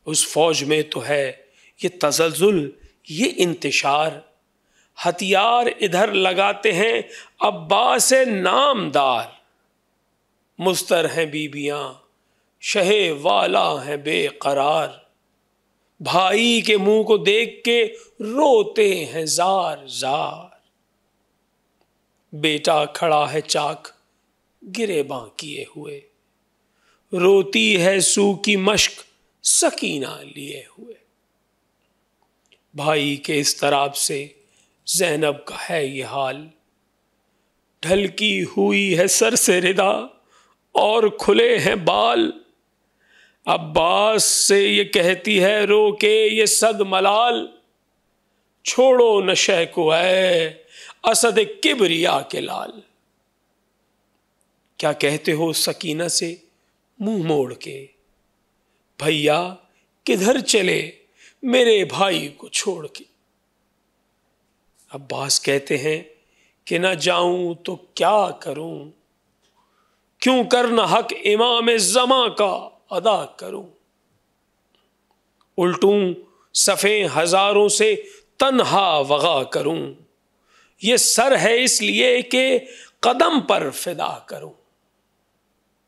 اس فوج میں تو ہے یہ تزلزل، یہ انتشار، ہتھیار ادھر لگاتے ہیں عباس نامدار، مستر ہیں بیبیاں شہ والا ہیں بے قرار، بھائی کے منہ کو دیکھ کے روتے ہیں زار زار، بیٹا کھڑا ہے چاک گریباں کیے ہوئے، روتی ہے سو کی مشک سکینہ لیے ہوئے، بھائی کے اضطراب سے زینب کا ہے یہ حال، ڈھلکی ہوئی ہے سر سے ردا اور کھلے ہیں بال، عباس سے یہ کہتی ہے رو کے یہ صد ملال، چھوڑو نشے کو اے اسد کبریا کے لال، کیا کہتے ہو سکینہ سے منہ موڑ کے، بھیا کدھر چلے میرے بھائی کو چھوڑ کے، عباس کہتے ہیں کہ نہ جاؤں تو کیا کروں، کیوں کرنا حق امام زماں کا ادا کروں، الٹوں صفیں ہزاروں سے تنہا وغا کروں، یہ سر ہے اس لیے کہ قدم پر فدا کروں،